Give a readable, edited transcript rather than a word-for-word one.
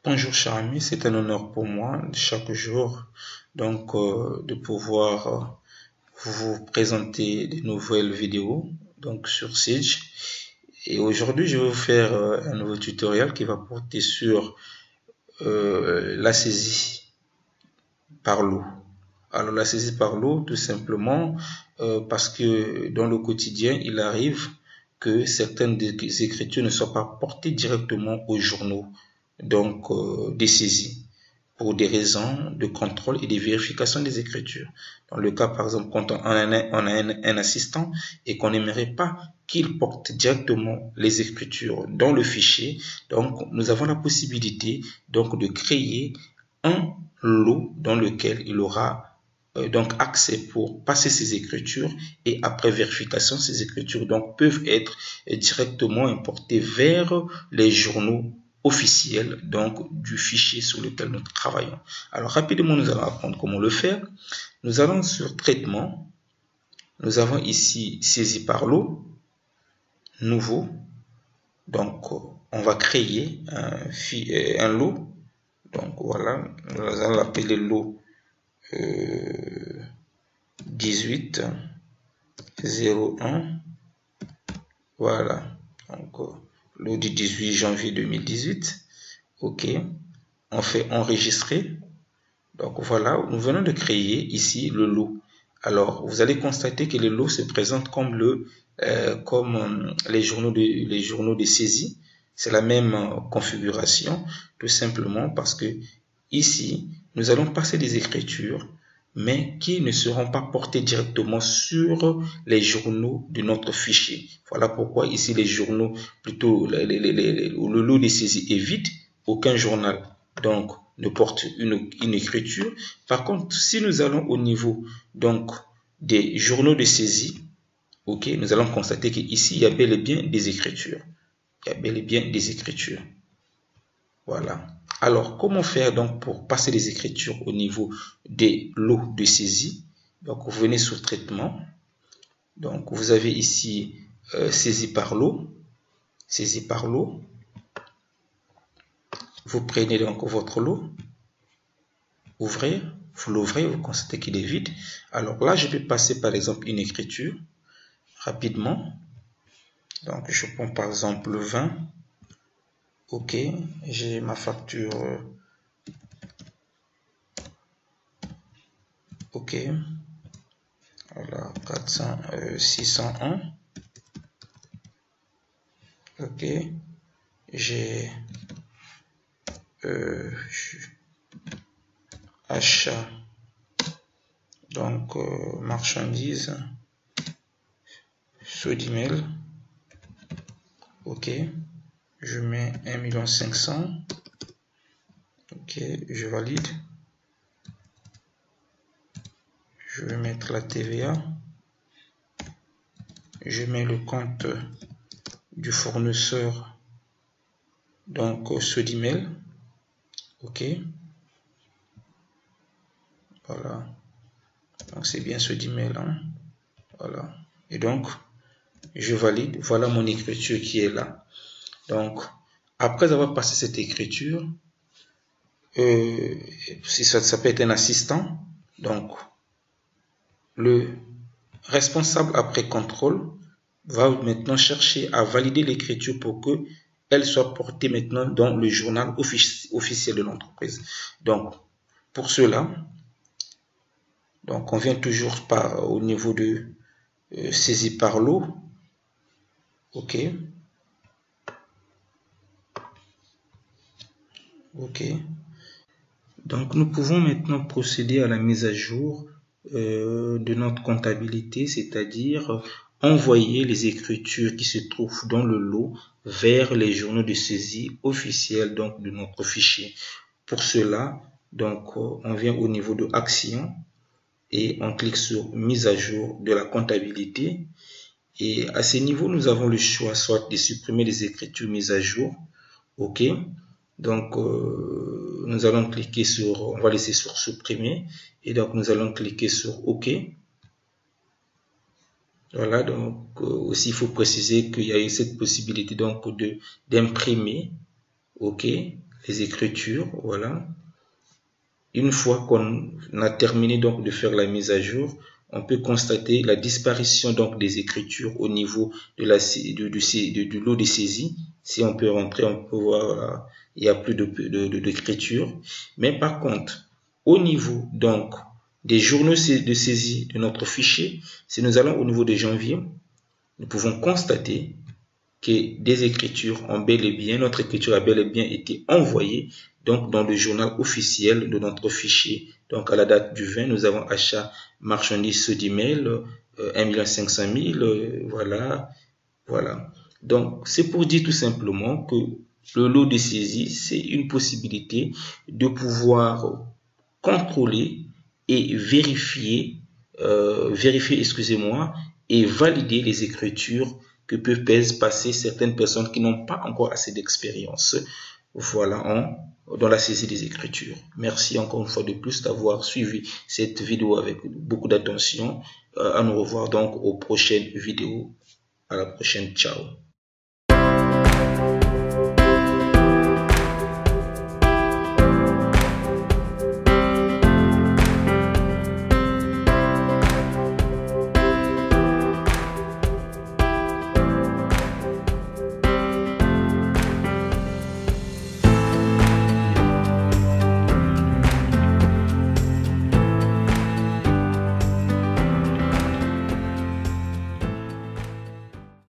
Bonjour chers amis, c'est un honneur pour moi chaque jour de pouvoir vous présenter des nouvelles vidéos sur Sage. Et aujourd'hui je vais vous faire un nouveau tutoriel qui va porter sur la saisie par l'eau. Alors la saisie par l'eau tout simplement parce que dans le quotidien il arrive que certaines des écritures ne soient pas portées directement aux journaux des saisies pour des raisons de contrôle et de vérification des écritures. Dans le cas, par exemple, quand on a un assistant et qu'on n'aimerait pas qu'il porte directement les écritures dans le fichier, donc nous avons la possibilité de créer un lot dans lequel il aura accès pour passer ces écritures, et après vérification, ces écritures peuvent être directement importées vers les journaux officiel du fichier sur lequel nous travaillons. Alors rapidement nous allons apprendre comment le faire. Nous allons sur traitement, nous avons ici saisie par l'eau, nouveau, on va créer un lot, voilà, nous allons l'appeler lot 1801, voilà, le 18 janvier 2018. OK, on fait enregistrer. Donc voilà, nous venons de créer ici le lot. Alors vous allez constater que le lot se présente comme les journaux de saisie. C'est la même configuration, tout simplement parce que ici nous allons passer des écritures, mais qui ne seront pas portées directement sur les journaux de notre fichier. Voilà pourquoi ici les journaux, plutôt le lot de saisie est vide. Aucun journal ne porte une écriture. Par contre, si nous allons au niveau des journaux de saisie, OK, nous allons constater qu'ici il y a bel et bien des écritures. Il y a bel et bien des écritures. Voilà. Alors, comment faire pour passer les écritures au niveau des lots de saisie? Vous venez sur traitement. Vous avez ici saisie par lot. Saisie par lot. Vous prenez votre lot, ouvrir, vous l'ouvrez, vous constatez qu'il est vide. Alors là, je vais passer par exemple une écriture rapidement. Je prends par exemple le 20. OK, j'ai ma facture. OK, voilà, 601. OK, j'ai achat marchandise sous d'email. OK, je mets 1,5 million. OK, je valide. Je vais mettre la TVA. Je mets le compte du fournisseur sous d'email. OK, voilà, c'est bien ce d'email, hein? Voilà, et je valide. Voilà mon écriture qui est là. Après avoir passé cette écriture, si ça peut être un assistant, le responsable après contrôle va maintenant chercher à valider l'écriture pour que elle soit portée maintenant dans le journal officiel de l'entreprise. Pour cela, on vient toujours au niveau de saisie par lot. OK. OK. Nous pouvons maintenant procéder à la mise à jour de notre comptabilité, c'est-à-dire envoyer les écritures qui se trouvent dans le lot vers les journaux de saisie officiels de notre fichier. Pour cela, on vient au niveau de Action et on clique sur mise à jour de la comptabilité. Et à ce niveau, nous avons le choix soit de supprimer les écritures mises à jour. OK. Nous allons cliquer sur, on va laisser sur supprimer, et nous allons cliquer sur OK. Voilà, aussi il faut préciser qu'il y a eu cette possibilité d'imprimer, OK, les écritures, voilà. Une fois qu'on a terminé donc de faire la mise à jour, on peut constater la disparition donc des écritures au niveau de du lot de saisie. Si on peut rentrer, on peut voir là, il n'y a plus d'écriture. Mais par contre, au niveau donc des journaux de saisie de notre fichier, si nous allons au niveau de janvier, nous pouvons constater que des écritures ont bel et bien, notre écriture a bel et bien été envoyée donc dans le journal officiel de notre fichier. Donc à la date du 20, nous avons achat marchandises d'email 1 500 000, voilà. Donc c'est pour dire tout simplement que le lot de saisie, c'est une possibilité de pouvoir contrôler et vérifier, excusez-moi, et valider les écritures que peuvent passer certaines personnes qui n'ont pas encore assez d'expérience, voilà, dans la saisie des écritures. Merci encore une fois de plus d'avoir suivi cette vidéo avec beaucoup d'attention. À nous revoir donc aux prochaines vidéos. À la prochaine. Ciao.